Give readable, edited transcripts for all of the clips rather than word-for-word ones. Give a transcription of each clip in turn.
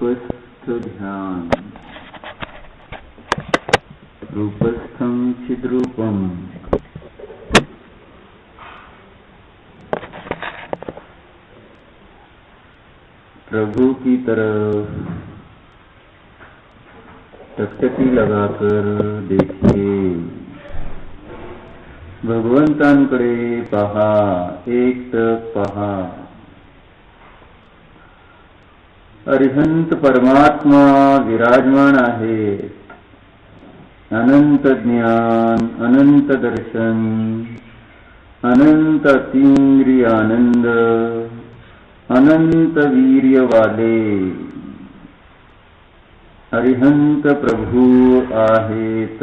रूपस्थ ध्यान। रूपस्थं चिद्रूपम् प्रभु की तरफ टकटकी लगाकर देखिए। भगवंतांकडे पहा, एकटक पहा। अरिहंत परमात्मा विराजमान आहे। अनंत ज्ञान, अनंत दर्शन, अनंत अतींद्रिय आनंद, अनंत वीर्य वाले अरिहंत प्रभू आहेत।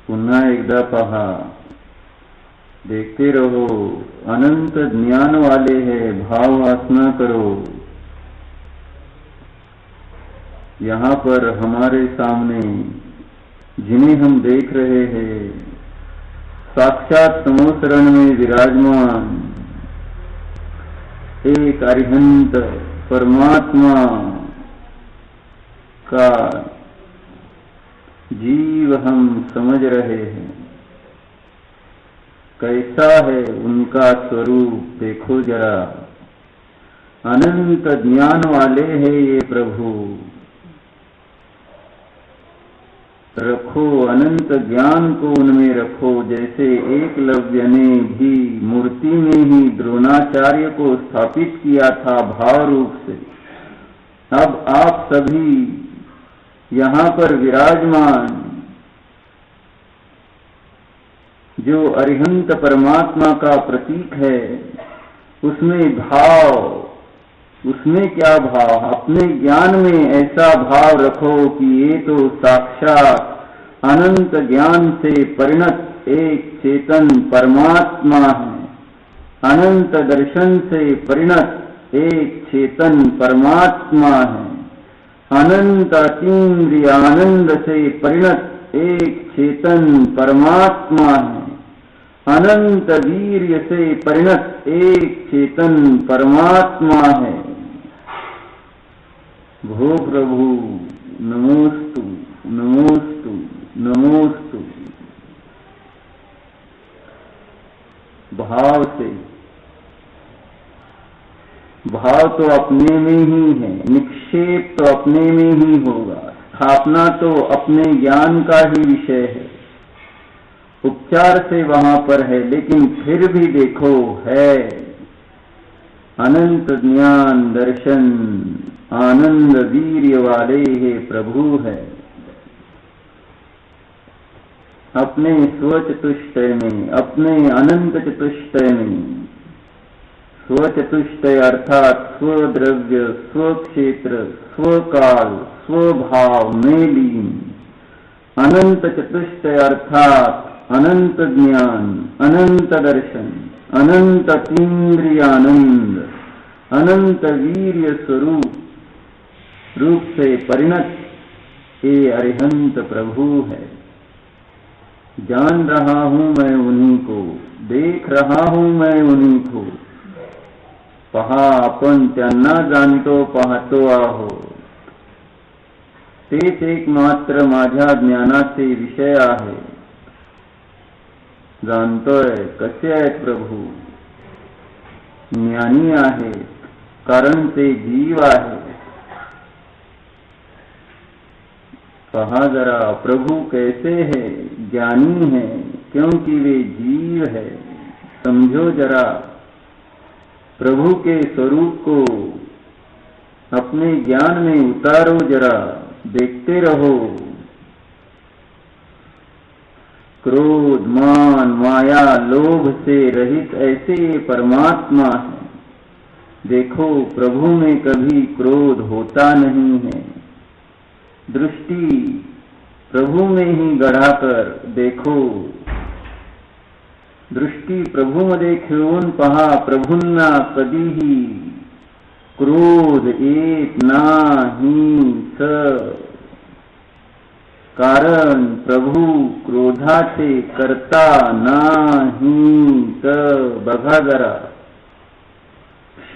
पुन्हा एकदा पहा, देखते रहो। अनंत ज्ञान वाले हैं, भाव वासना करो। यहाँ पर हमारे सामने जिन्हें हम देख रहे हैं, साक्षात समोसरण में विराजमान एक अरिहंत परमात्मा का जीव हम समझ रहे हैं। कैसा है उनका स्वरूप देखो जरा। अनंत ज्ञान वाले हैं ये प्रभु। रखो अनंत ज्ञान को उनमें रखो। जैसे एकलव्य ने भी मूर्ति में ही द्रोणाचार्य को स्थापित किया था भाव रूप से, अब आप सभी यहाँ पर विराजमान जो अरिहंत परमात्मा का प्रतीक है, उसमें भाव, उसमें क्या भाव? अपने ज्ञान में ऐसा भाव रखो कि ये तो साक्षात अनंत ज्ञान से परिणत एक चेतन परमात्मा है। अनंत दर्शन से परिणत एक चेतन परमात्मा है। अनंत अतींद्रिय आनंद से परिणत एक चेतन परमात्मा है। अनंत वीर्य से परिणत एक चेतन परमात्मा है। भो प्रभु नमोस्तु, नमोस्तु, नमोस्तु। भाव से, भाव तो अपने में ही है, निक्षेप तो अपने में ही होगा, स्थापना तो अपने ज्ञान का ही विषय है, उपचार से वहां पर है। लेकिन फिर भी देखो है अनंत ज्ञान, दर्शन, आनंद, वीर्य वाले हे प्रभु है। अपने स्वचतुष्टय में, अपने अनंत चतुष्टय में, स्वचतुष्टय अर्थात स्वद्रव्य, स्वक्षेत्र, स्वकाल, स्वभाव में लीन। अनंत चतुष्टय अर्थात अनंत ज्ञान, अनंत दर्शन, अनंत तीन्द्रिय आनंद, अनंत वीर्य स्वरूप रूप से परिणत ये अरिहंत प्रभु है। जान रहा हूं मैं उन्हीं को, देख रहा हूं मैं उन्हीं को। पहा आपण त्यांना जाणतो, पाहतो आहो। तेच एकमात्र माझ्या ज्ञानाचे विषय आहे। जाणतोय कसे आहेत प्रभू? ज्ञानी आहेत, कारण ते जीव आहे। कहा जरा प्रभु कैसे है? ज्ञानी है क्योंकि वे जीव है। समझो जरा प्रभु के स्वरूप को अपने ज्ञान में उतारो जरा, देखते रहो। क्रोध, मान, माया, लोभ से रहित ऐसे ये परमात्मा है। देखो प्रभु में कभी क्रोध होता नहीं है। दृष्टि प्रभु में ही गढ़ाकर देखो। दृष्टी प्रभूमध्ये खेळून पहा, प्रभूंना कधीही क्रोध येत नाही। कारण प्रभू क्रोधाचे करता नाही। बघा जरा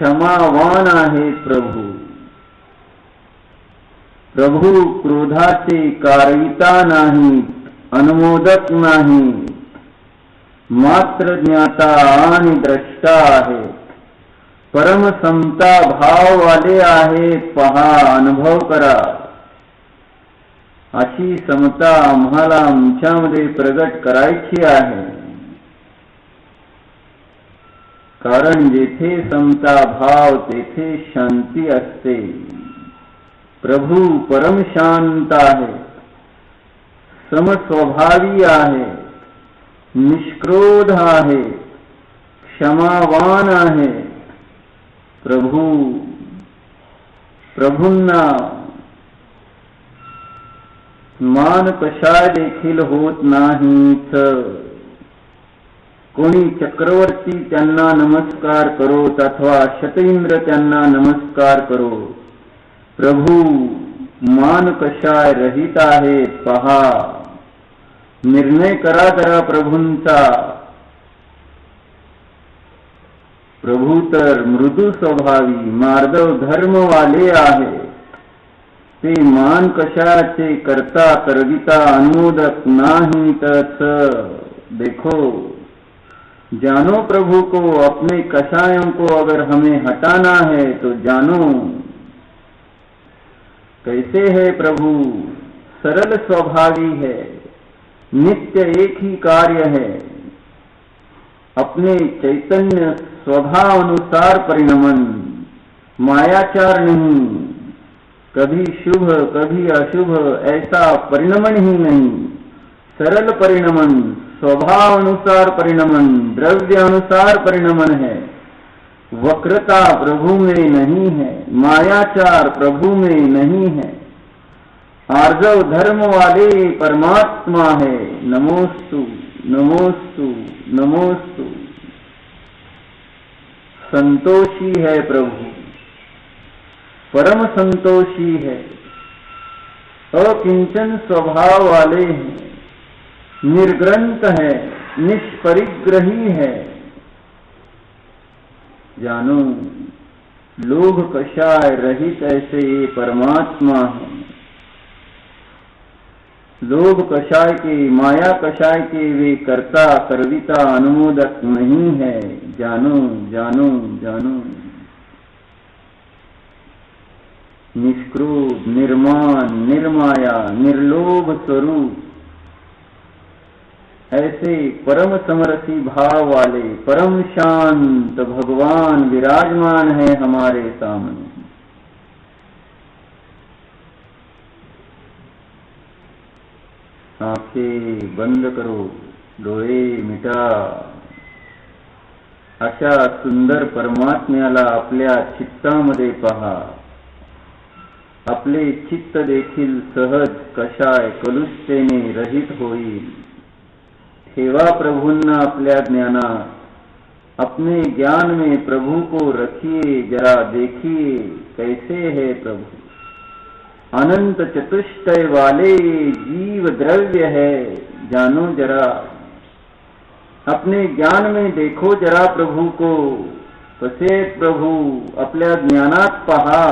क्षमावान आहेत प्रभू. प्रभू क्रोधाचे कारयिता नाहीत, अनुमोदक नाहीत, मात्र ज्ञाता आणि द्रष्टा आहेत. परम समता भाववाले आहेत, पहा, अनुभव करा. अशी समता आम्हाला आमच्यामध्ये प्रगट करायची आहे. कारण जेथे समता भाव तेथे शांती असते. प्रभू परम शांत आहे, समस्वभावी आहे, निष्क्रोध आहे, क्षमावान आहे. प्रभूंना मान कशाय देखील होत नाहीच. कोणी चक्रवर्ती त्यांना नमस्कार करोत अथवा शतइंद्र त्यांना नमस्कार करो. प्रभू मान कशाय रहित आहेत, पहा. निर्णय करा जरा प्रभूंचा. प्रभू तर मृदू स्वभावी मार्दव धर्मवाले आहे. ते मान कशाचे करता करविता अनुमोदक नहीं तथ. देखो, जानो प्रभु को, अपने कषायों को अगर हमें हटाना है तो जानो. कैसे है प्रभु? सरल स्वभावी है, नित्य एक ही कार्य है, अपने चैतन्य स्वभाव अनुसार परिणमन, मायाचार नहीं, कभी शुभ कभी अशुभ ऐसा परिणमन ही नहीं. सरल परिणमन, स्वभाव अनुसार परिणमन, द्रव्य अनुसार परिणमन है. वक्रता प्रभु में नहीं है, मायाचार प्रभु में नहीं है. आर्जव धर्म वाले परमात्मा है. नमोस्तु नमोस्तु नमोस्तु. संतोषी है प्रभु, परम संतोषी है, अकिंचन स्वभाव वाले हैं, निर्ग्रंथ है, निष्परिग्रही है. जानो, लोभ कषाय रहित ऐसे ये परमात्मा है. लोभ कषाय के, माया कषाय के वे कर्ता कर्विता अनुमोदक नहीं है. जानो जानो जानो. निष्क्रोध, निर्मान, निर्माया, निर्लोभ स्वरूप ऐसे परम समरसी भाव वाले परम शांत भगवान विराजमान है हमारे सामने. आंखें बंद करो, डोळे मिटा. अशा सुंदर परमात्म्याला आपल्या चित्तामध्ये पहा. आपले चित्त देखील सहज कषाय कलुषतेने रहित होईल. ठेवा प्रभूंना अपल्या ज्ञानात. अपने ज्ञान में प्रभु को रखिए, जरा देखिए कैसे है प्रभु. अनंत चतुष्टय वाले जीव द्रव्य है. जानो जरा, अपने ज्ञान में देखो जरा प्रभु को. कसे प्रभु, आपल्या ज्ञानात पहा.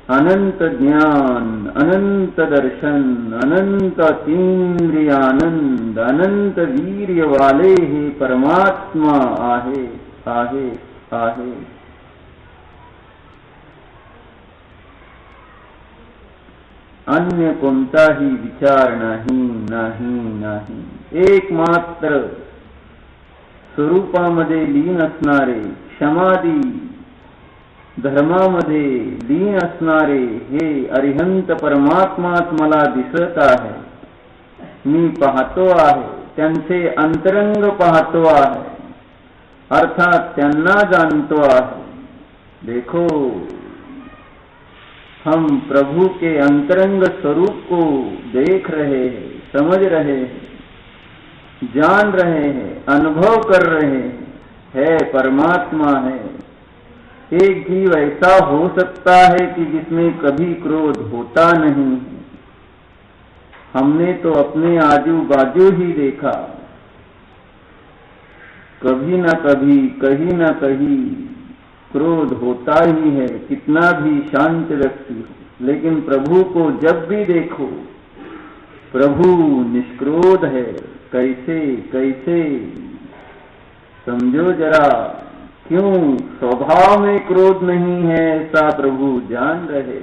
अनंत ज्ञान, अनंत दर्शन, अनंत तीन्द्रिय आनंद, अनंत वीर्य वाले हे परमात्मा आहे आहे आहे. अन्य कोणताही विचार नाही नाही नाही. एकमात्र स्वरूपामध्ये लीन असणारे, क्षमादी धर्मामध्ये लीन असणारे हे अरिहंत परमात्माच मला दिसत आहे. मी पाहतो आहे, त्यांचे अंतरंग पाहतो आहे, अर्थात त्यांना जानतो आहे. देखो, हम प्रभु के अंतरंग स्वरूप को देख रहे हैं, समझ रहे हैं, जान रहे हैं, अनुभव कर रहे हैं. है परमात्मा है. एक जीव ऐसा हो सकता है कि जिसमें कभी क्रोध होता नहीं. हमने तो अपने आजू बाजू ही देखा, कभी न कभी, कहीं न कहीं क्रोध होता ही है, कितना भी शांत व्यक्ति हो, लेकिन प्रभु को जब भी देखो प्रभु निष्क्रोध है। कैसे कैसे समझो जरा, क्यों स्वभाव में क्रोध नहीं है ऐसा प्रभु जान रहे।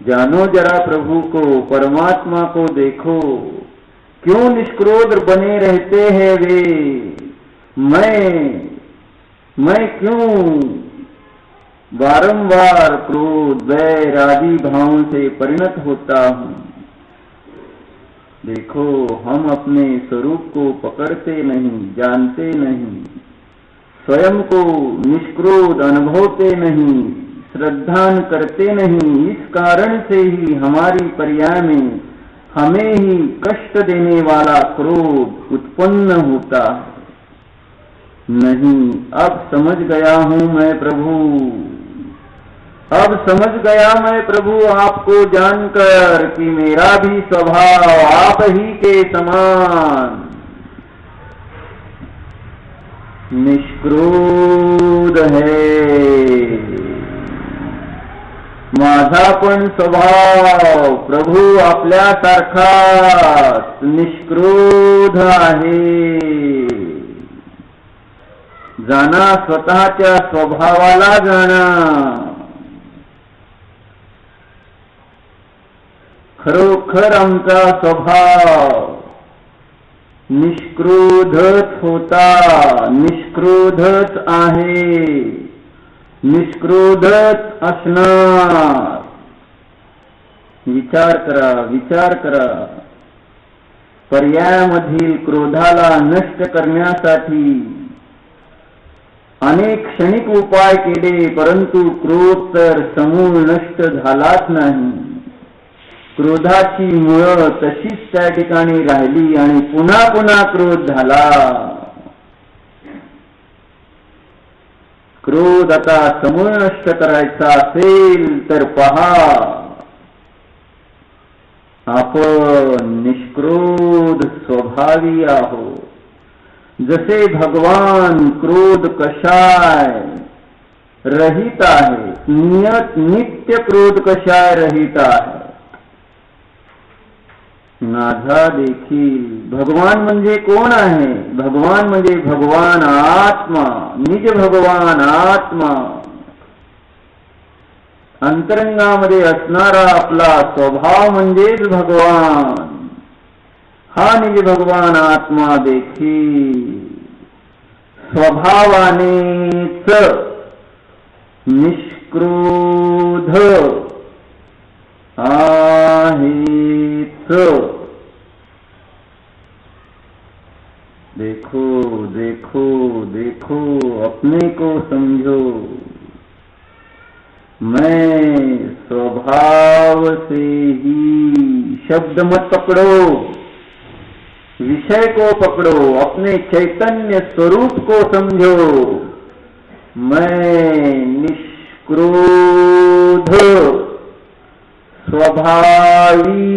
जानो जरा प्रभु को, परमात्मा को देखो, क्यों निष्क्रोध बने रहते हैं वे। मैं क्यों बारंबार क्रोध वैर आदि भावों से परिणत होता हूं। देखो हम अपने स्वरूप को पकड़ते नहीं, जानते नहीं, स्वयं को निष्क्रोध अनुभवते नहीं, श्रद्धा करते नहीं। इस कारण से ही हमारी पर्याय में हमें ही कष्ट देने वाला क्रोध उत्पन्न होता है। नहीं, अब समझ गया हूं मैं प्रभु, अब समझ गया मैं प्रभु आपको जानकर कि मेरा भी स्वभाव आप ही के समान निष्क्रोध है। माझा पण स्वभाव प्रभु आपल्यासारखा निष्क्रोध आहे। जाना स्वतःच्या स्वभावाला जाना। खरोखर आमचा स्वभाव निष्क्रोधच होता, निष्क्रोधच आहे, निष्क्रोधच असणार। विचार करा, विचार करा। पर्यायामधील क्रोधाला नष्ट करण्यासाठी अनेक क्षणिक उपाय केले, परंतु क्रोध तर समूळ नष्ट झालाच नाही। क्रोधाची मुळं तशीच त्या ठिकाणी राहिली आणि पुन्हा पुन्हा क्रोध झाला। क्रोध आता समूळ नष्ट करायचा असेल तर पहा, आपण निष्क्रोध स्वभावी आहोत। जसे भगवान क्रोध कषाय रहित आहे, नित्य क्रोध कषाय रहित आहे। माझा देखील भगवान म्हणजे कोण आहे? भगवान म्हणजे भगवान आत्मा, निज भगवान आत्मा, अंतरंगामध्ये असणारा आपला स्वभाव म्हणजेच भगवान। हा निज भगवान आत्मा देखील स्वभावानेच निष्क्रोध आहेच। देखो देखो देखो, अपने को समझो। मैं स्वभाव से ही, शब्द मत पकड़ो, विषय को पकड़ो, अपने चैतन्य स्वरूप को समझो। मैं निष्क्रोध स्वभावी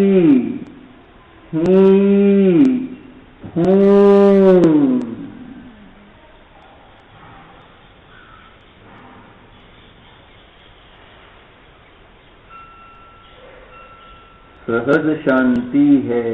ही हूँ। सहज शांति है।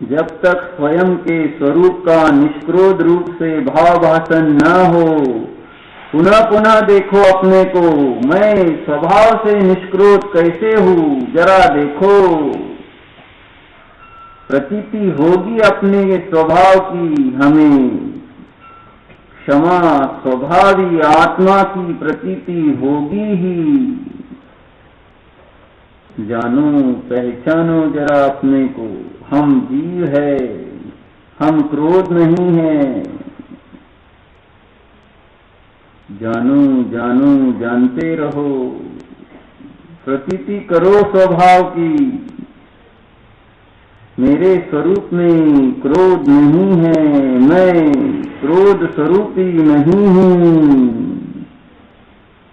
जब तक स्वयं के स्वरूप का निष्क्रोध रूप से भाव भाषण न हो, पुनः पुनः देखो अपने को। मैं स्वभाव से निष्क्रोध कैसे हूँ, जरा देखो। प्रतीति होगी अपने स्वभाव की हमें। क्षमा स्वभावी आत्मा की प्रतीति होगी ही। जानो, पहचानो जरा अपने को। हम जीव है, हम क्रोध नहीं है। जानो जानो जानते रहो, प्रतीति करो स्वभाव की, मेरे स्वरूप में क्रोध नहीं है, मैं क्रोध स्वरूपी नहीं हूँ।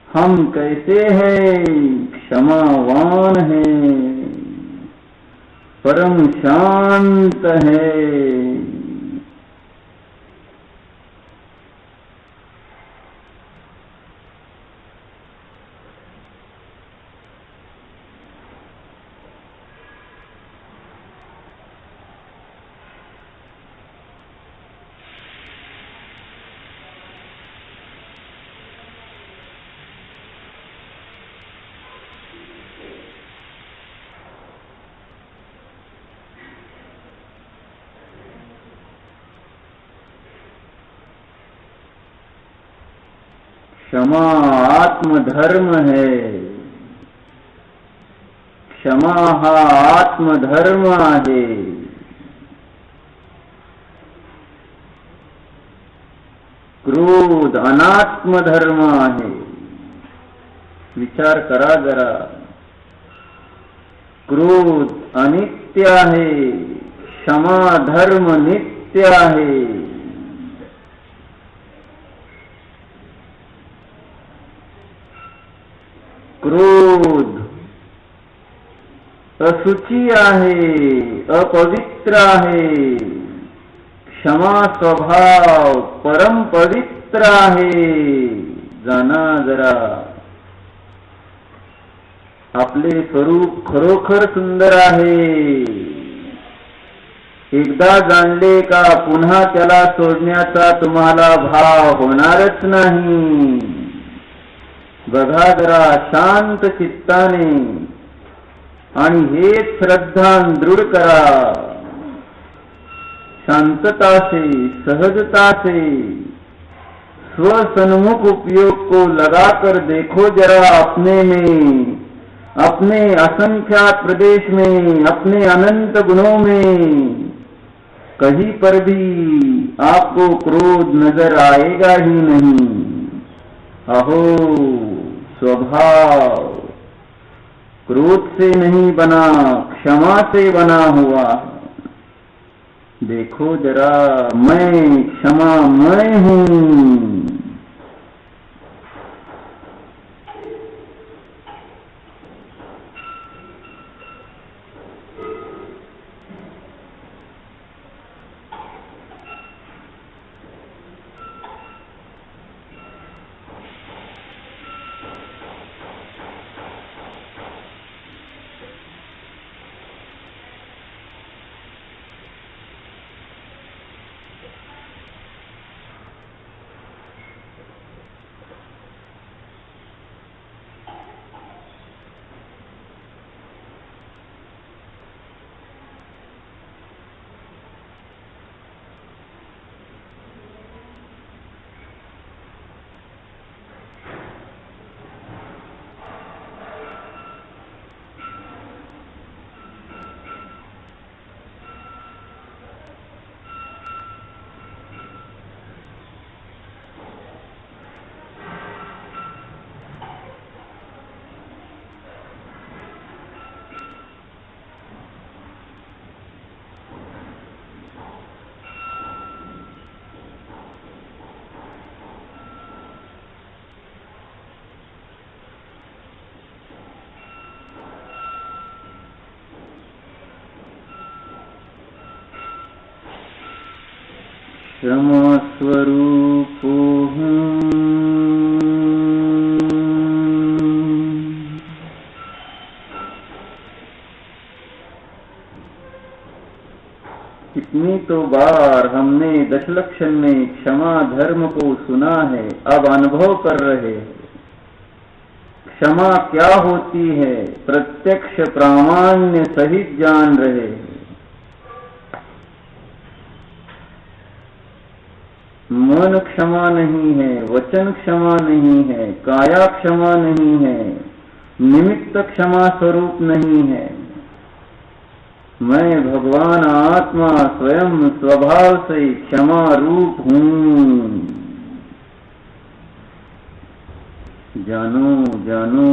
हम कैसे हैं? क्षमावान हैं, परम शांत है। क्षमा आत्मधर्म है, क्षमा हा आत्मधर्म आहे। क्रोध अनात्मधर्म आहे। विचार करा जरा, क्रोध अनित्य आहे, क्षमा धर्म नित्य आहे। क्रोध अशुची आहे, अपवित्र आहे, क्षमा स्वभाव परम पवित्र आहे। जाना जरा, आपले स्वरूप खरोखर सुंदर आहे। एकदा जाणले का पुन्हा त्याला सोडण्याचा तुम्हाला भाव होणारच नाही। बघा जरा शांत चित्ताने आणि हेच श्रद्धा दृढ करा। शांतता से, सहजता से स्वसन्मुख उपयोग को लगाकर देखो जरा अपने में, अपने असंख्यात प्रदेश में, अपने अनंत गुणों में। कहीं पर भी आपको क्रोध नजर आएगा ही नहीं। अहो, स्वभाव क्रोध से नहीं बना, क्षमा से बना हुआ। देखो जरा, मैं क्षमामय हूँ। क्षमा स्वरूपो हूँ। कितनी तो बार हमने दशलक्षण में क्षमा धर्म को सुना है, अब अनुभव कर रहे हैं। क्षमा क्या होती है प्रत्यक्ष प्रामाण्य सहित जान रहे हैं। मन क्षमा नहीं है, वचन क्षमा नहीं है, काया क्षमा नहीं है, निमित्त क्षमा स्वरूप नहीं है। मैं भगवान आत्मा स्वयं स्वभाव से क्षमा रूप हूँ। जानो जानो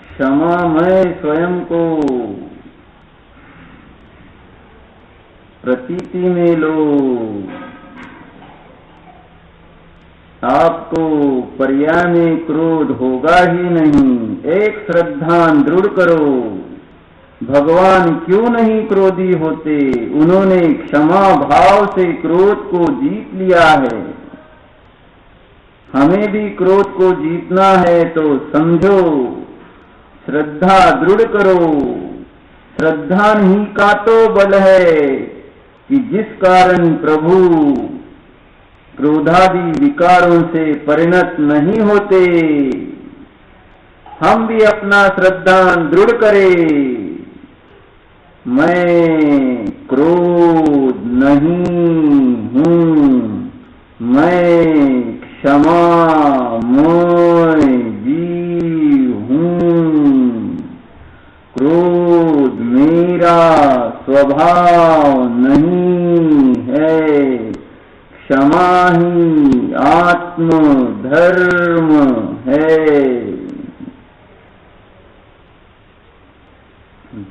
क्षमा मैं स्वयं को प्रतीति में लो। आपको पर्याय में क्रोध होगा ही नहीं। एक श्रद्धा दृढ़ करो। भगवान क्यों नहीं क्रोधी होते? उन्होंने क्षमा भाव से क्रोध को जीत लिया है। हमें भी क्रोध को जीतना है तो समझो, श्रद्धा दृढ़ करो। श्रद्धा ही का तो बल है कि जिस कारण प्रभु क्रोधादि विकारों से परिणत नहीं होते। हम भी अपना श्रद्धा दृढ़ करें। मैं क्रोध नहीं हूँ, मैं क्षमामय जीव हूँ। क्रोध मेरा स्वभाव नहीं है। क्षमा ही आत्म धर्म है।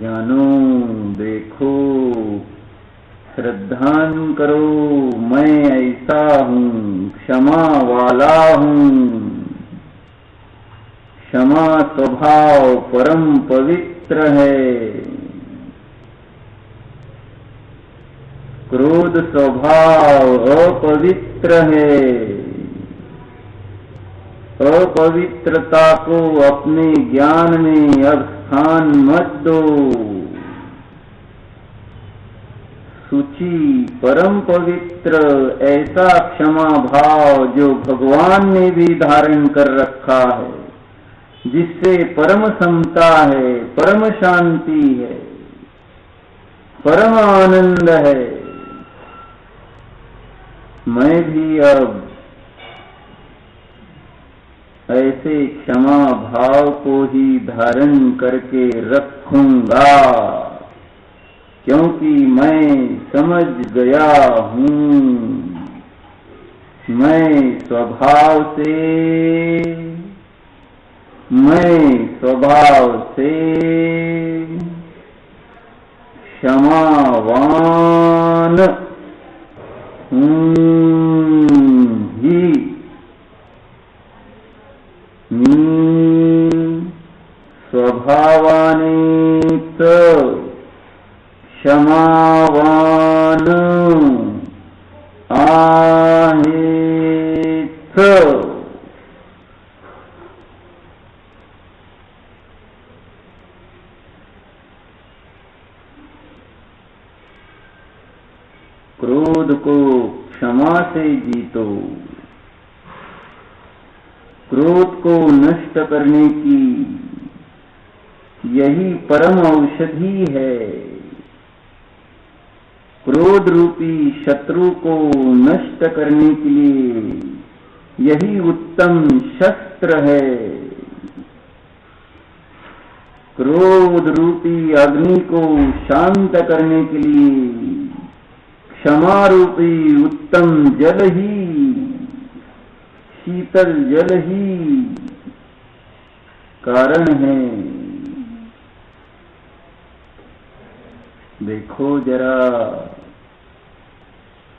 जानो देखो, श्रद्धान करो, मैं ऐसा हूँ, क्षमा वाला हूँ। क्षमा स्वभाव परम पवित्र है। क्रोध स्वभाव अपवित्र है। अपवित्रता को अपने ज्ञान में अब स्थान मत दो। शुचि परम पवित्र ऐसा क्षमा भाव जो भगवान ने भी धारण कर रखा है, जिससे परम समता है, परम शांति है, परम आनंद है। मैं भी अब ऐसे क्षमा भाव को ही धारण करके रखूंगा, क्योंकि मैं समझ गया हूँ, मैं स्वभाव से क्षमावान ही स्वभावानेत क्षमावान आहेत। क्रोध को क्षमा से जीतो। क्रोध को नष्ट करने की यही परम औषधि है। क्रोध रूपी शत्रु को नष्ट करने के लिए यही उत्तम शस्त्र है। क्रोध रूपी अग्नि को शांत करने के लिए क्षमा रूपी उत्तम जल ही, शीतल जल ही कारण है। देखो जरा,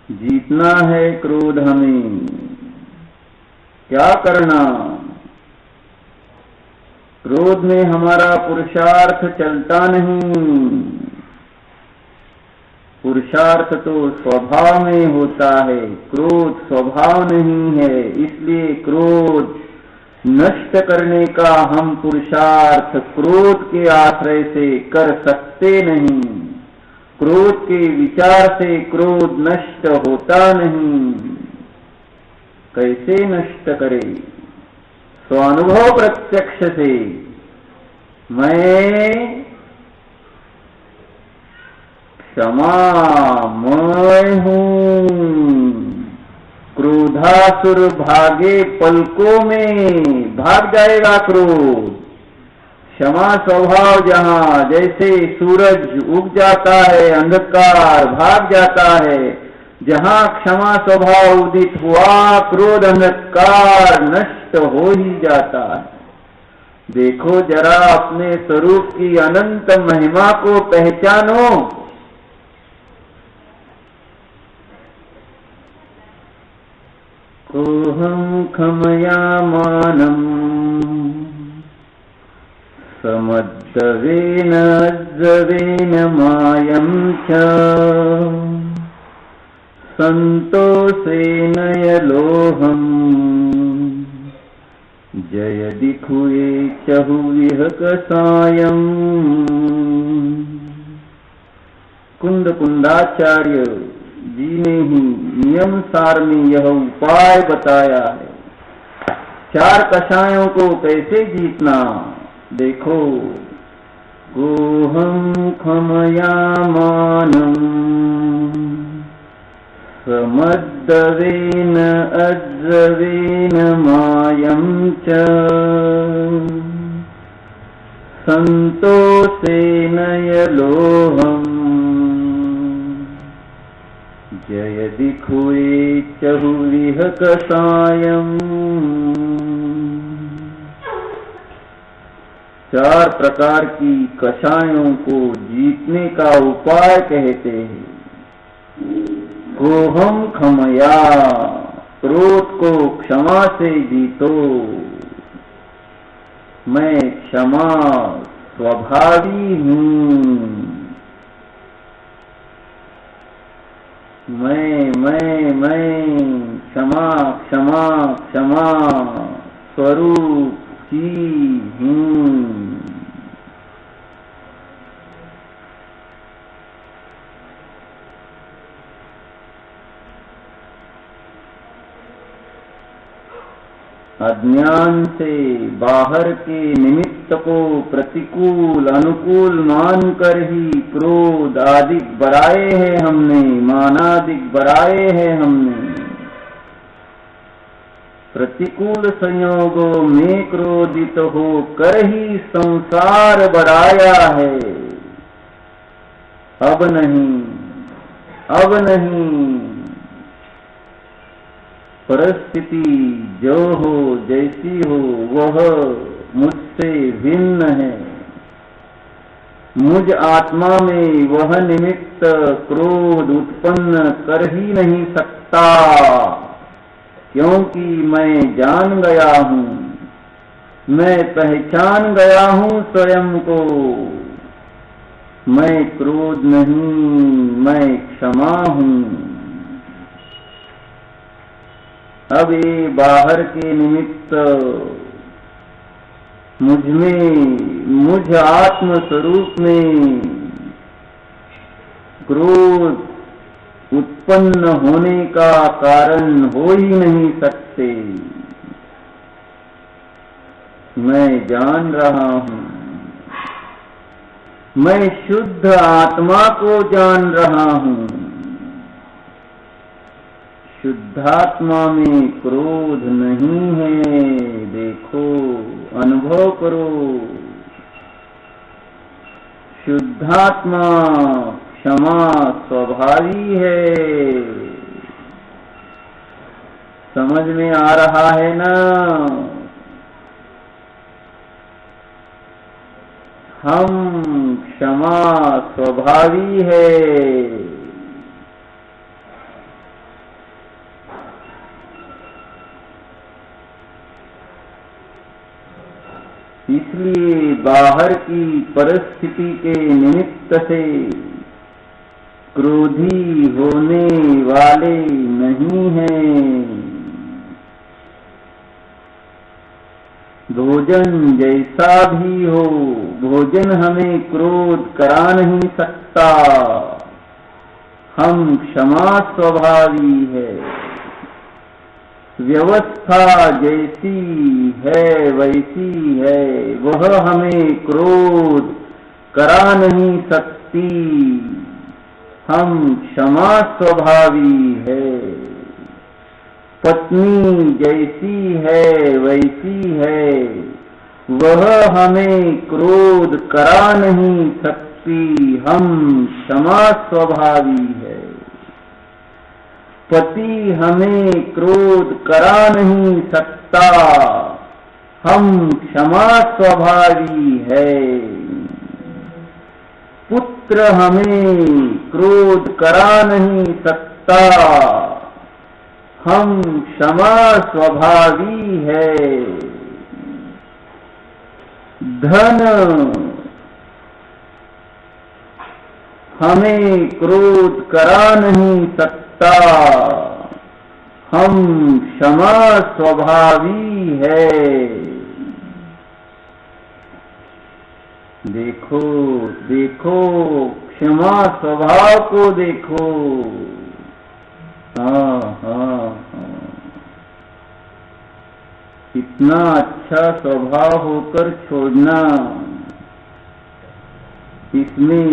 जीतना है क्रोध हमें, क्या करना? क्रोध में हमारा पुरुषार्थ चलता नहीं। पुरुषार्थ तो स्वभाव में होता है, क्रोध स्वभाव नहीं है। इसलिए क्रोध नष्ट करने का हम पुरुषार्थ क्रोध के आश्रय से कर सकते नहीं। क्रोध के विचार से क्रोध नष्ट होता नहीं। कैसे नष्ट करे? स्वानुभव प्रत्यक्ष से। मैं क्षमामय हूँ। क्रोधासुर भागे पलकों में भाग जाएगा क्रोध। क्षमा स्वभाव जहाँ जैसे सूरज उग जाता है, अंधकार भाग जाता है, जहाँ क्षमा स्वभाव उदित हुआ, क्रोध अंधकार नष्ट हो ही जाता है। देखो जरा अपने स्वरूप की अनंत महिमा को पहचानो। कोहम खमयामानम समद्दवेन अज्जवेन मायं च संतोषेन यलोहम् जयदि खुए चहु विहकसायम्। कुंद कुंदाचार्य जी ने ही नियम सार में यह उपाय बताया है। 4 कषायों को कैसे जीतना देखो। गोहम खमयामानम समद्दवेन अज्जवेन मायं च संतोषेन यलोहम् जयदि खुए चहुरिह कषायम्। 4 प्रकार की कषायों को जीतने का उपाय कहते हैं। कोहम खमया, क्रोध को क्षमा से जीतो। मैं क्षमा स्वभावी हूँ। मैं क्षमा क्षमा क्षमा स्वरूप की हूँ। अज्ञान से बाहर के निमित्त को प्रतिकूल अनुकूल मानकर ही क्रोध आदिक बढ़ाए हैं हमने, मानादिक बढ़ाए हैं हमने। प्रतिकूल संयोगों में क्रोधित हो कर ही संसार बढ़ाया है। अब नहीं, अब नहीं। परिस्थिति जो हो जैसी हो वह मुझसे भिन्न है। मुझ आत्मा में वह निमित्त क्रोध उत्पन्न कर ही नहीं सकता, क्योंकि मैं जान गया हूँ, मैं पहचान गया हूँ स्वयं को। मैं क्रोध नहीं, मैं क्षमा हूँ। अब ये बाहर के निमित्त मुझ में, मुझ आत्म स्वरूप में क्रोध उत्पन्न होने का कारण हो ही नहीं सकते। मैं जान रहा हूँ, मैं शुद्ध आत्मा को जान रहा हूँ। शुद्धात्मा में क्रोध नहीं है। देखो, अनुभव करो। शुद्धात्मा क्षमा स्वभावी है। समझ में आ रहा है ना? हम क्षमा स्वभावी है। इसलिए बाहर की परिस्थिति के निमित्त से क्रोधी होने वाले नहीं हैं। भोजन जैसा भी हो, भोजन हमें क्रोध करा नहीं सकता। हम क्षमा स्वभावी है। व्यवस्था जैसी है वैसी है, वह हमें क्रोध करा नहीं सकती। हम क्षमा स्वभावी है। पत्नी जैसी है वैसी है, वह हमें क्रोध करा नहीं सकती। हम क्षमा स्वभावी है। पति हमें क्रोध करा नहीं सकता, हम क्षमा स्वभावी है। पुत्र हमें क्रोध करा नहीं सकता, हम क्षमा स्वभावी है। धन हमें क्रोध करा नहीं सकता, हम क्षमा स्वभावी है। देखो देखो क्षमा स्वभाव को देखो। हाँ हाँ हाँ, इतना अच्छा स्वभाव होकर छोड़ना, इसमें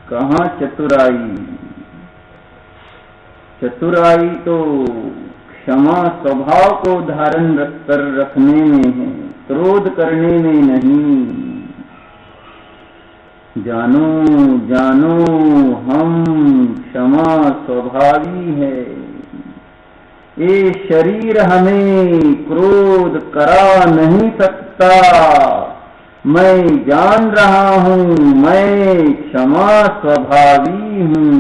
कहाँ चतुराई। चतुराई तो क्षमा स्वभाव को धारण कर रखने में है, क्रोध करने में नहीं। जानो जानो हम क्षमा स्वभावी है। ये शरीर हमें क्रोध करा नहीं सकता, मैं जान रहा हूँ मैं क्षमा स्वभावी हूँ।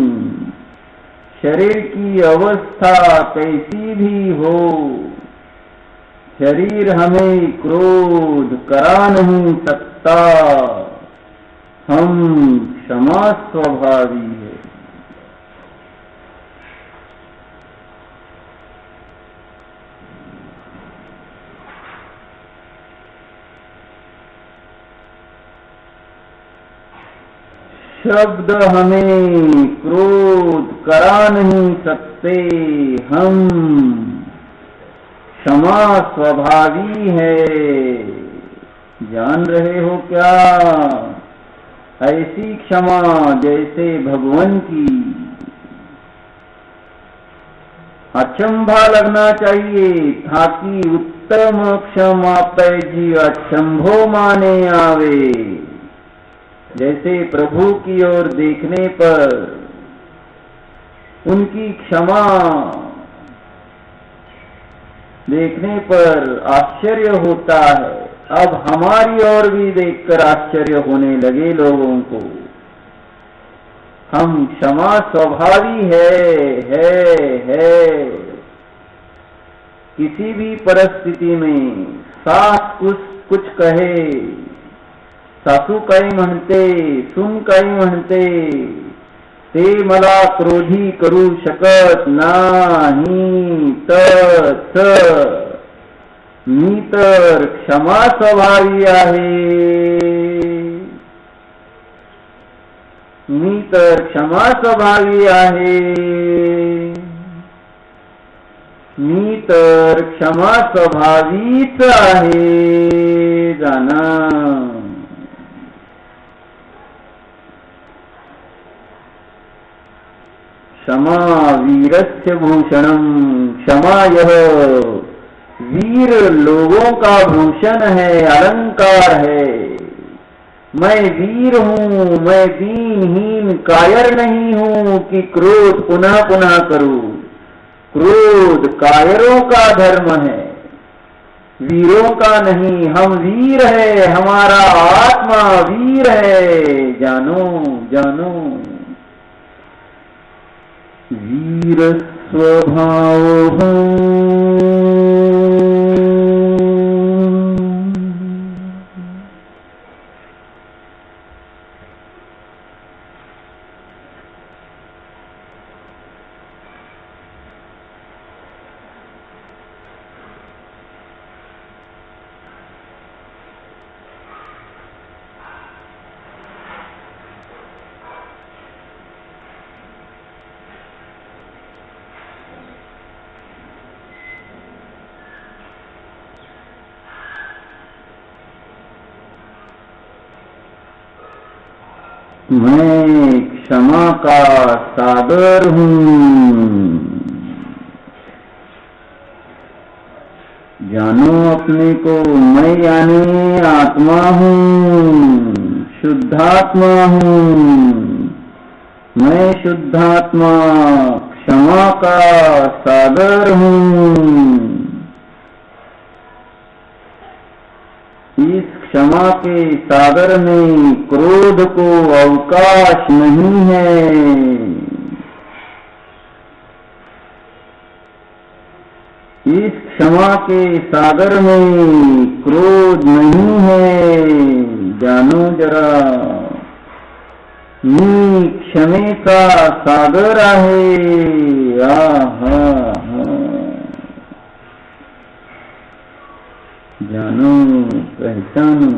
शरीर की अवस्था कैसी भी हो, शरीर हमें क्रोध करा नहीं सकता, हम क्षमा स्वभावी है। शब्द हमें क्रोध करा नहीं सकते, हम क्षमा स्वभावी है। जान रहे हो क्या? ऐसी क्षमा जैसे भगवान की। अचंभा लगना चाहिए ताकि उत्तम क्षमा जी अचंभो माने आवे। जैसे प्रभु की ओर देखने पर उनकी क्षमा देखने पर आश्चर्य होता है। अब हमारी ओर भी देखकर आश्चर्य होने लगे लोगों को। हम क्षमा स्वभावी है। किसी भी परिस्थिति में सास कुछ कहे, सासू काही म्हणते, सून काही म्हणते, ते मला क्रोधी करू शकत नाही, तर मी तर क्षमा स्वभावी आहे। मी तर क्षमा स्वभावी आहे। मी तर क्षमा स्वभावीच आहे। जाना क्षमा वीरस्य भूषणम। क्षमा यह वीर लोगों का भूषण है, अलंकार है। मैं वीर हूँ, मैं दीनहीन कायर नहीं हूँ कि क्रोध पुनः पुनः करूँ। क्रोध कायरों का धर्म है, वीरों का नहीं। हम वीर है, हमारा आत्मा वीर है। जानो जानो वीर स्वभाव मैं क्षमा का सागर हूँ। जानो अपने को, मैं यानी आत्मा हूँ, शुद्धात्मा हूँ। मैं शुद्धात्मा क्षमा का सागर हूँ। इस क्षमा के सागर में क्रोध को अवकाश नहीं है। इस क्षमा के सागर में क्रोध नहीं है। जानो जरा, मी क्षमेचा सागर आहे। आहा, जानो, पहचानो।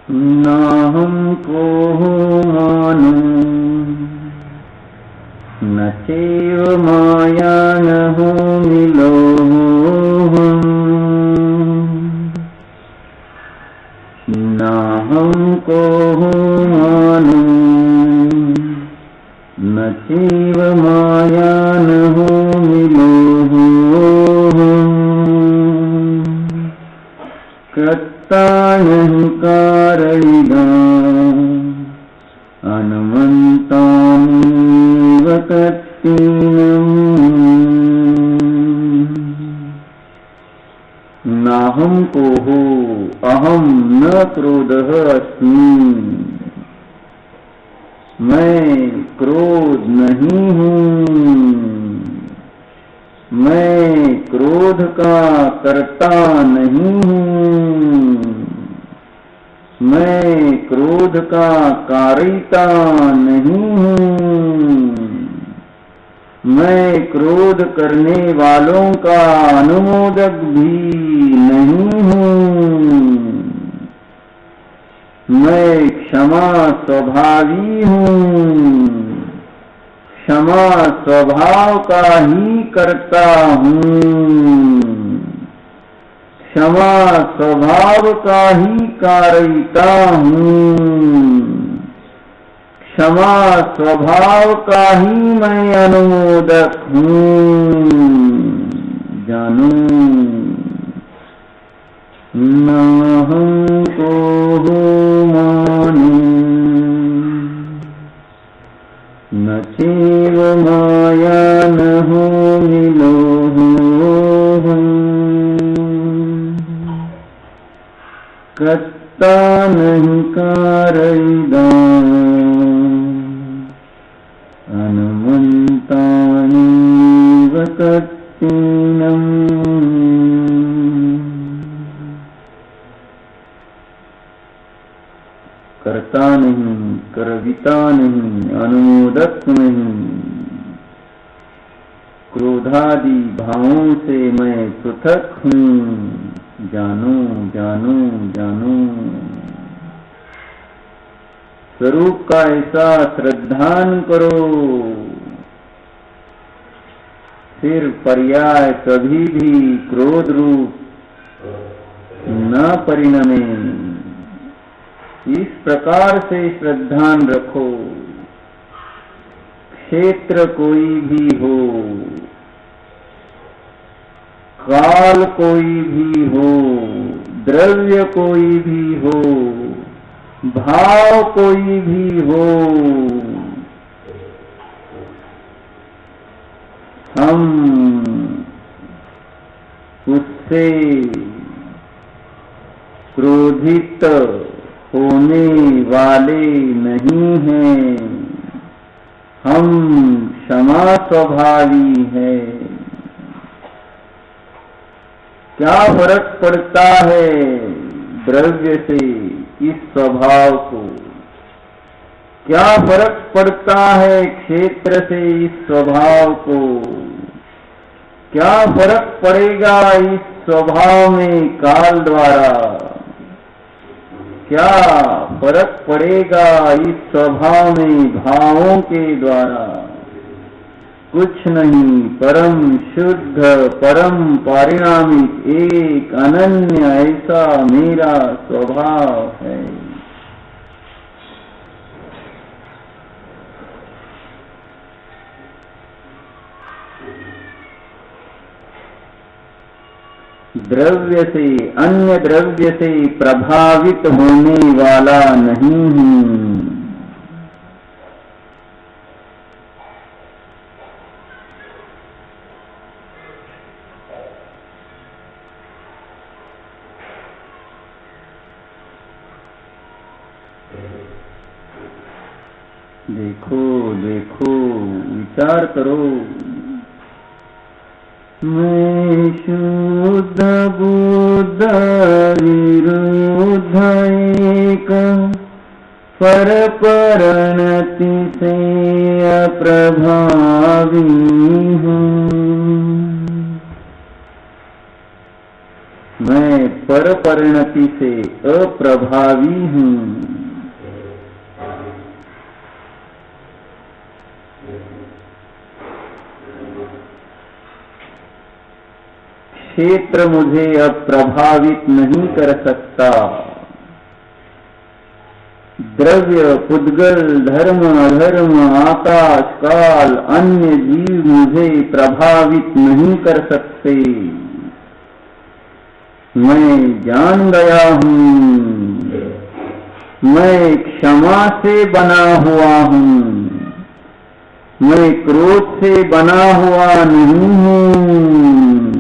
ना हमको मानो न चैव माया न हो मिलो। ना हमको मानो न चैव माया न हो मिलो। कर्तानं कारणिगा अनुमन्तानीव कर्तॄणाम्। नाहं कोहो अहं न क्रोधः अस्मि। मैं क्रोध नहीं हूँ। मैं क्रोध का कर्ता नहीं हूँ। मैं क्रोध का कारिता नहीं हूँ। मैं क्रोध करने वालों का अनुमोदक भी नहीं हूँ। मैं क्षमा स्वभावी हूँ। क्षमा स्वभाव का ही करता हूँ। क्षमा स्वभाव का ही कारिता हूँ। क्षमा स्वभाव का ही मैं अनुमोदक हूँ। जानो, ना हमको मानो न चैव माया न हो मिलो। कर्ता नहीं कारिगा अनुमन्तानीव कर्तॄणाम्। करता नहीं, करविता नहीं, अनुमोदक नहीं। क्रोधादि भावों से मैं पृथक हूँ। जानो, जानो, जानो। स्वरूप का ऐसा श्रद्धान करो, फिर पर्याय कभी भी क्रोध रूप न परिणमे। इस प्रकार से श्रद्धान रखो। क्षेत्र कोई भी हो, काल कोई भी हो, द्रव्य कोई भी हो, भाव कोई भी हो, हम उससे क्रोधित होने वाले नहीं हैं। हम क्षमा स्वभावी हैं। क्या फर्क पड़ता है द्रव्य से इस स्वभाव को? क्या फर्क पड़ता है क्षेत्र से इस स्वभाव को? क्या फर्क पड़ेगा इस स्वभाव में काल द्वारा। क्या फर्क पड़ेगा इस स्वभाव में भावों के द्वारा? कुछ नहीं, परम शुद्ध परम पारिणामिक एक अनन्य ऐसा मेरा स्वभाव है। द्रव्य से, अन्य द्रव्य से प्रभावित होने वाला नहीं हूं। देखो देखो, विचार करो। मैं शुद्ध बुद्ध विरुद्ध एक पर परिणति से अप्रभावी हूँ। मैं पर परिणति से अप्रभावी हूँ। क्षेत्र मुझे अब प्रभावित नहीं कर सकता। द्रव्य, पुद्गल, धर्म, अधर्म, आकाश, काल, अन्य जीव मुझे प्रभावित नहीं कर सकते। मैं जान गया हूँ, मैं क्षमा से बना हुआ हूँ। मैं क्रोध से बना हुआ नहीं हूँ।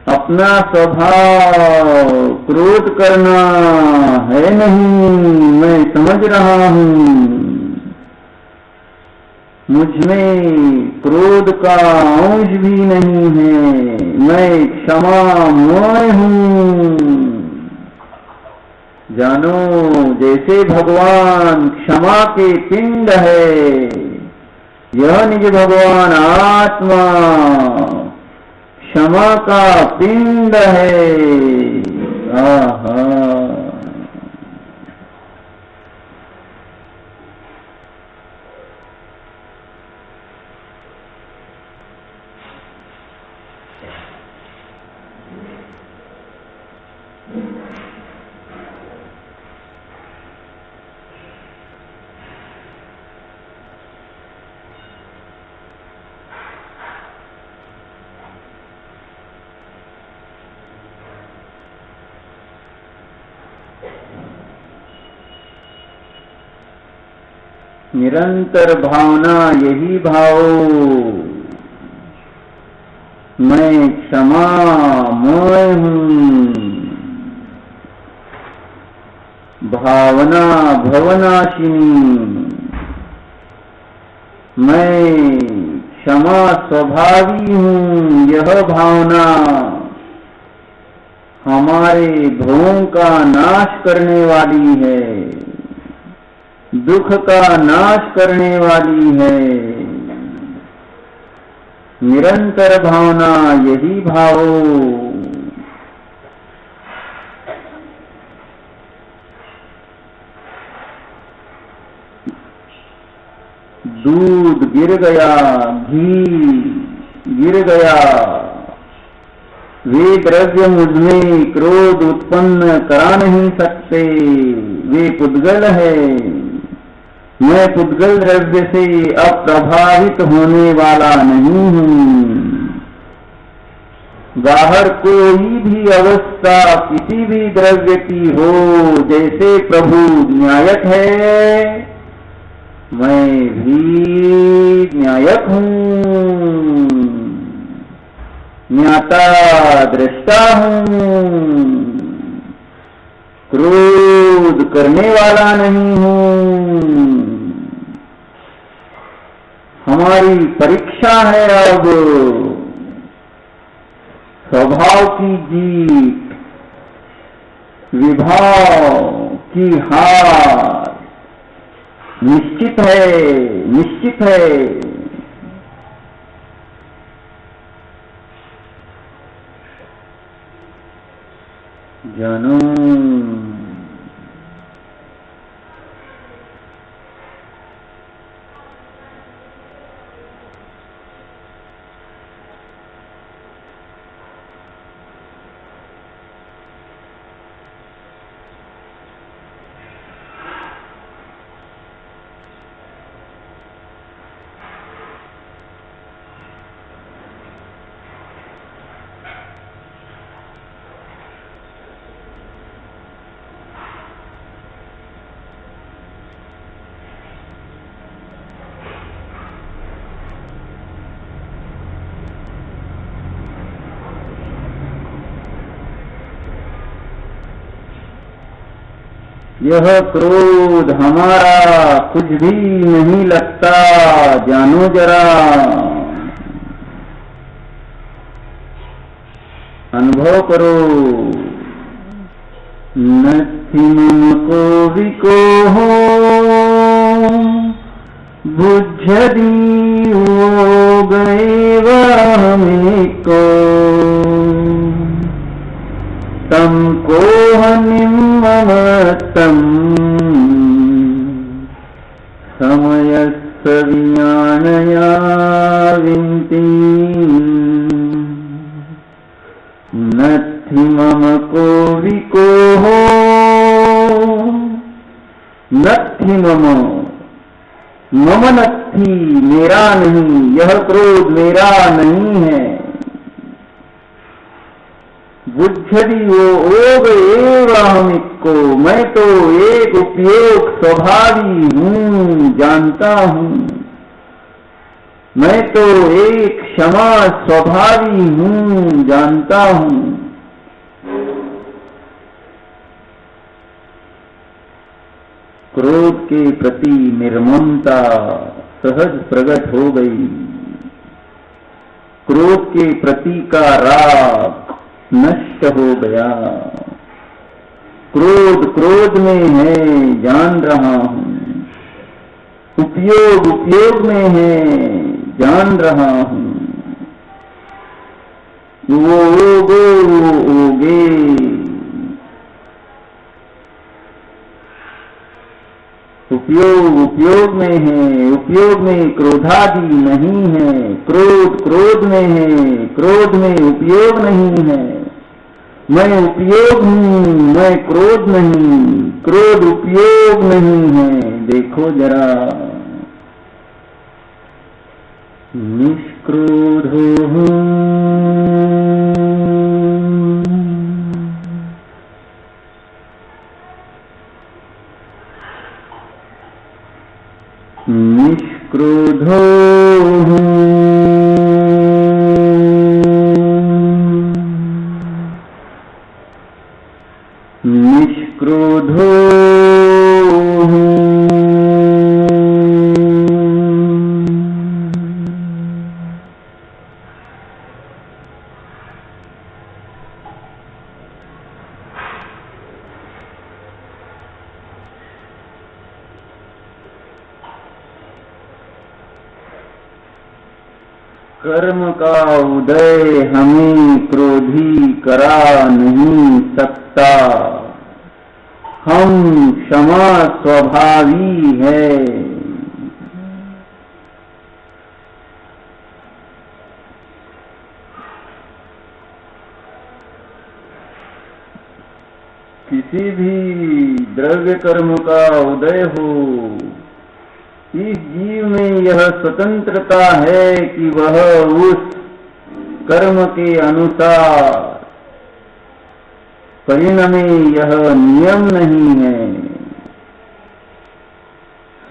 अपना स्वभाव क्रोध करना है नहीं, मैं समझ रहा हूँ। मुझमें क्रोध का अंश भी नहीं है। मैं क्षमामय हूँ। जानो, जैसे भगवान क्षमा के पिंड है, यह निज भगवान आत्मा क्षमा का पिंड है। आहा, निरंतर भावना यही भावो, मैं क्षमामय हूँ। भावना भवनाशिनी, मैं क्षमा स्वभावी हूँ। यह भावना हमारे भवों का नाश करने वाली है, दुख का नाश करने वाली है। निरंतर भावना यही भावो। दूध गिर गया, घी गिर गया, वे द्रव्य मुझमें क्रोध उत्पन्न करा नहीं सकते। वे पुद्गल है। मैं पुद्गल द्रव्य से अप्रभावित होने वाला नहीं हूँ। बाहर कोई भी अवस्था किसी भी द्रव्य की हो, जैसे प्रभु न्यायक है, मैं भी न्यायक हूँ। ज्ञाता दृष्टा हूँ। क्रोध करने वाला नहीं हूँ। हमारी परीक्षा है अब स्वभाव की जीत, विभाव की हार। निश्चित है, निश्चित है। जनों। यह क्रोध हमारा कुछ भी नहीं लगता, जानो जरा, अनुभव करो। नथि मम कोविको हो बुझदी हो गए वामेको, तम कोहनिम ममतम समयस्य विज्ञानया विन्ति। नथि मम कोविको हो, नथि मम, मम नथि, मेरा नहीं, यह क्रोध मेरा नहीं है। बुद्धि वो ओग एवं, मैं तो एक उपयोग स्वभावी हूँ, जानता हूँ। मैं तो एक क्षमा स्वभावी हूँ, जानता हूँ। क्रोध के प्रति निर्ममता सहज प्रकट हो गई। क्रोध के प्रति का राग नष्ट हो गया। क्रोध क्रोध में है, जान रहा हूं। उपयोग उपयोग में है, जान रहा हूं। वो ओगे, उपयोग उपयोग में है, उपयोग में क्रोधादि नहीं है। क्रोध क्रोध में है, क्रोध में उपयोग नहीं है। मैं उपयोग हूँ, मैं क्रोध नहीं, क्रोध उपयोग नहीं है। देखो जरा, निष्क्रोधो हूँ, निष्क्रोधो हूँ, निष्क्रोधो हूँ। कर्म का उदय हमें क्रोधी करा नहीं सकता। हम क्षमा स्वभावी है। किसी भी द्रव्य कर्म का उदय हो, इस जीव में यह स्वतंत्रता है कि वह उस कर्म के अनुसार परिणमे, यह नियम नहीं है।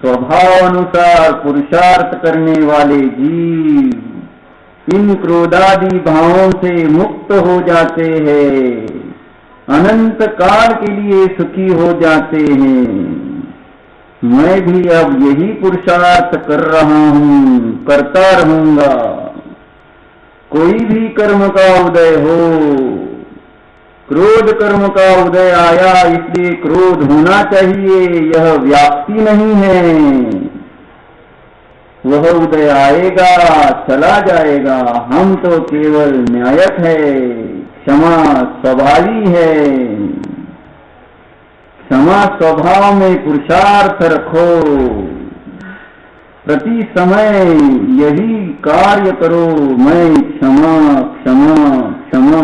स्वभाव अनुसार पुरुषार्थ करने वाले जीव इन क्रोधादि भावों से मुक्त हो जाते हैं, अनंत काल के लिए सुखी हो जाते हैं। मैं भी अब यही पुरुषार्थ कर रहा हूँ, करता रहूंगा। कोई भी कर्म का उदय हो, क्रोध कर्म का उदय आया इसलिए क्रोध होना चाहिए, यह व्याप्ति नहीं है। वह उदय आएगा, चला जाएगा। हम तो केवल न्यायक है, क्षमा स्वभावी है। क्षमा स्वभाव में पुरुषार्थ रखो, प्रति समय यही कार्य करो, मैं क्षमा क्षमा क्षमा,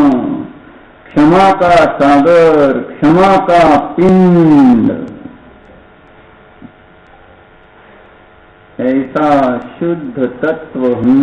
क्षमा का सागर, क्षमा का पिंड, ऐसा शुद्ध तत्व हूँ।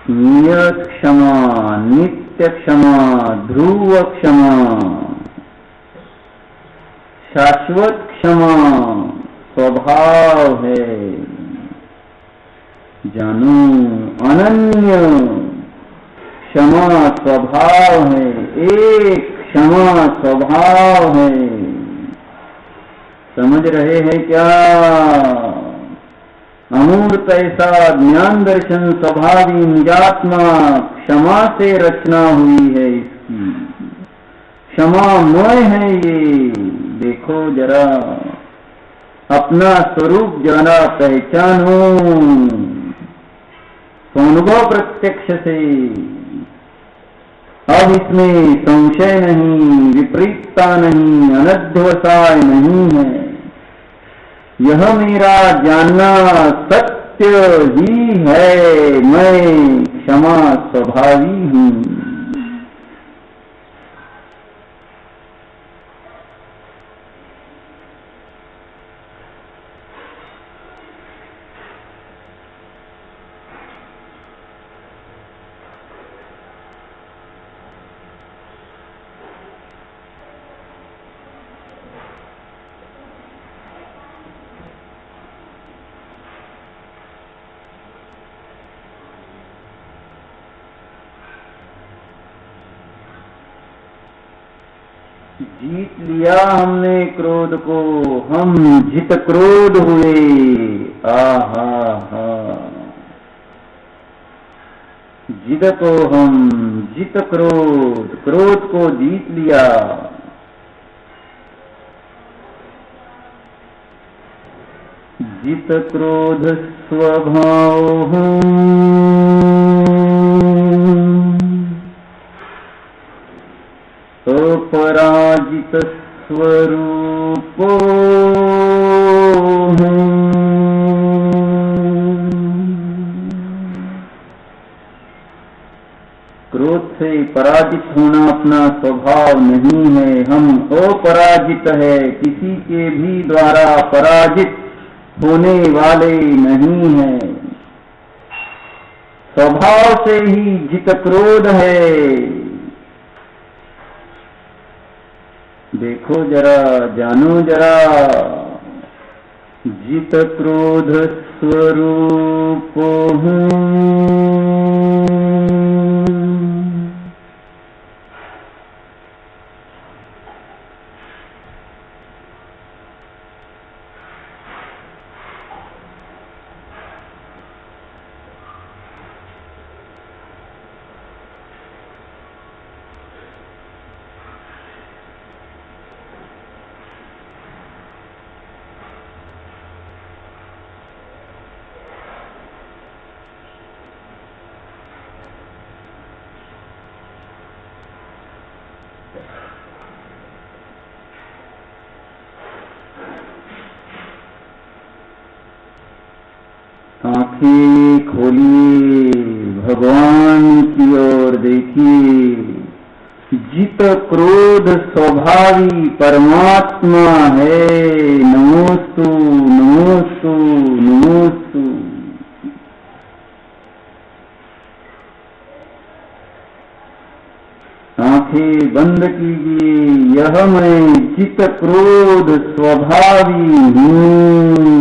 नियत क्षमा, नित्य क्षमा, ध्रुव क्षमा, शाश्वत क्षमा स्वभाव है। जानो अनन्य क्षमा स्वभाव है, एक क्षमा स्वभाव है। समझ रहे हैं क्या? अमूर्त ऐसा ज्ञान दर्शन स्वभावी निजात्मा क्षमा से रचना हुई है। इसकी क्षमामय है ये। देखो जरा अपना स्वरूप जरा पहचानो, अनुभव प्रत्यक्ष से। अब इसमें संशय नहीं, विपरीतता नहीं, अनध्वसाय नहीं है। यह मेरा जानना सत्य ही है, मैं क्षमा स्वभावी हूँ। जीत लिया हमने क्रोध को, हम जित क्रोध हुए। आहा हा, जित को हम जित क्रोध, क्रोध को जीत लिया। जित क्रोध स्वभाव हूँ, अपराजित स्वरूपो हूँ। क्रोध से पराजित होना अपना स्वभाव नहीं है। हम अपराजित है, किसी के भी द्वारा पराजित होने वाले नहीं है। स्वभाव से ही जित क्रोध है। देखो जरा, जानो जरा, जित क्रोध स्वरूप हूँ। आंखें खोलिए, भगवान की ओर देखिए। जित क्रोध स्वभावी परमात्मा है। नमोस्तु नमोस्तु नमोस्तु। आंखें बंद कीजिए। यह मैं जित क्रोध स्वभावी हूँ।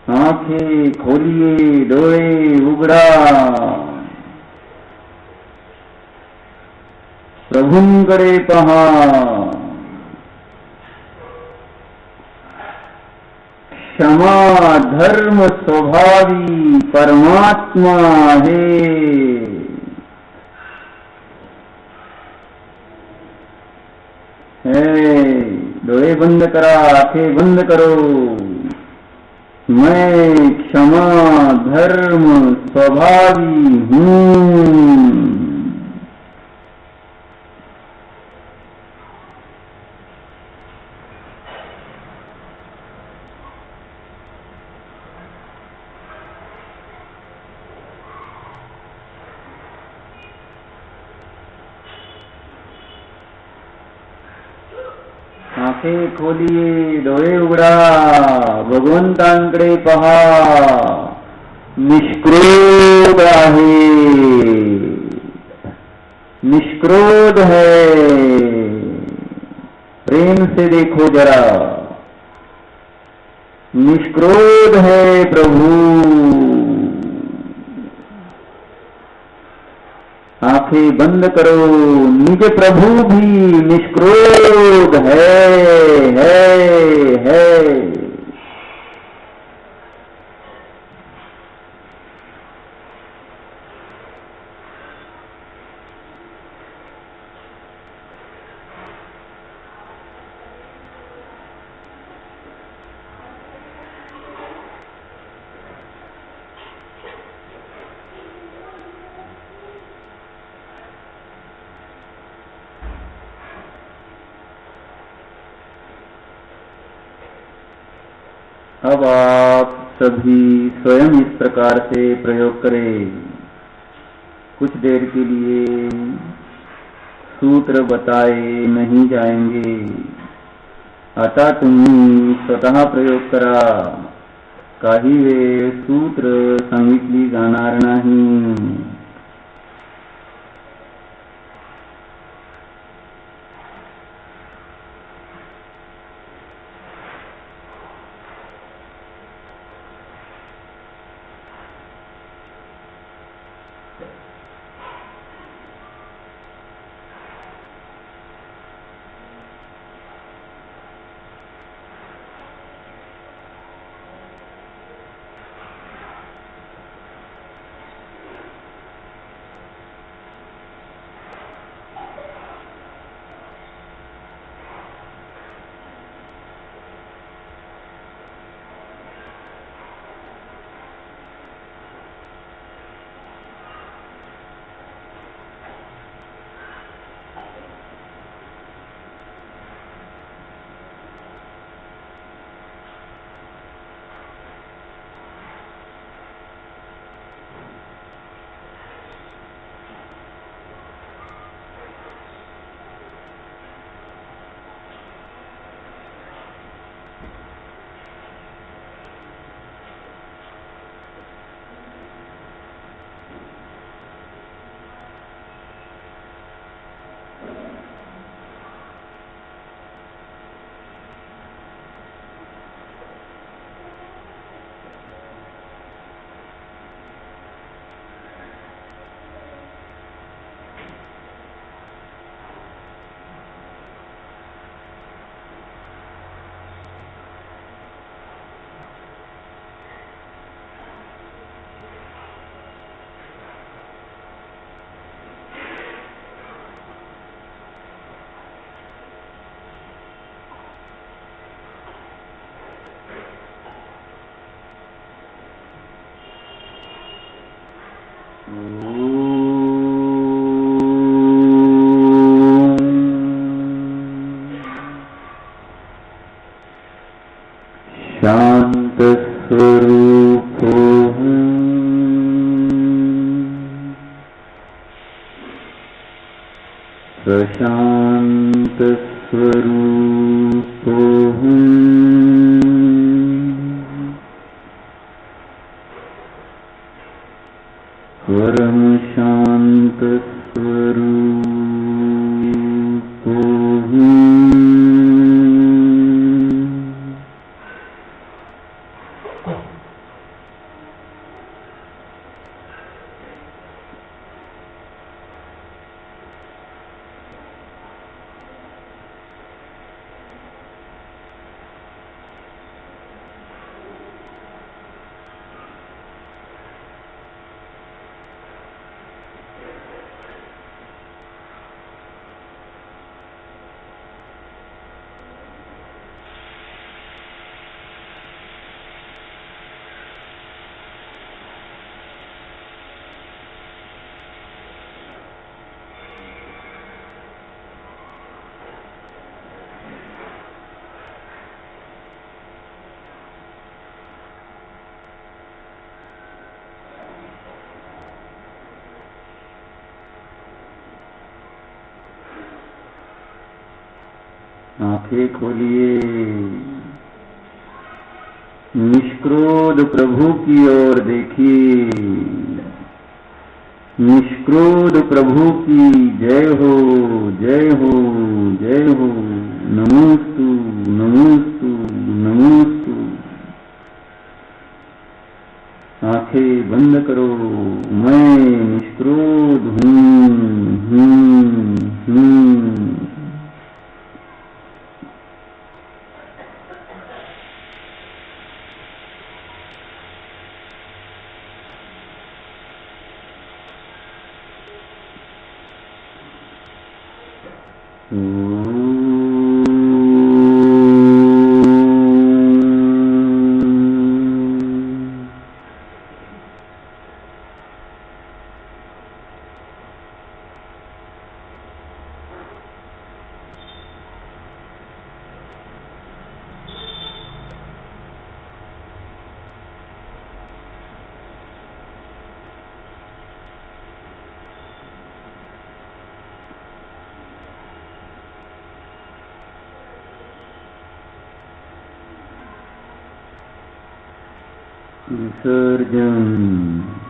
आंखें खोलिए, डोळे उघडा। प्रभूंकडे पहा। क्षमा धर्म स्वभावी परमात्मा है। डोळे बंद करा, आंखें बंद करो। मैं क्षमा धर्म स्वभावी हूँ। आंखें खोलिए, डोळे उघडा, भगवंतांकडे पहा। निष्क्रोध आहे, निष्क्रोध है। प्रेम से देखो जरा, निष्क्रोध है प्रभु। आंखें बंद करो, निज प्रभु भी निष्क्रोध है। अब आप सभी स्वयं इस प्रकार से प्रयोग करें। कुछ देर के लिए सूत्र बताए नहीं जाएंगे। आता तुम्ही स्वतः प्रयोग करा। काही वेळ सूत्र सांगितली जाणार नाही। शांत स्वरूप हूँ, प्रशांत स्वरूप हूँ, परम शांत स्वरूप हूँ। आंखें खोलिए, निष्क्रोध प्रभु की ओर देखिए। निष्क्रोध प्रभु की जय हो, जय हो, जय हो। नमोस्तु, नमोस्तु, नमोस्तु। आंखें बंद करो। मैं निष्क्रोध हूँ, हूँ। विसर्जन।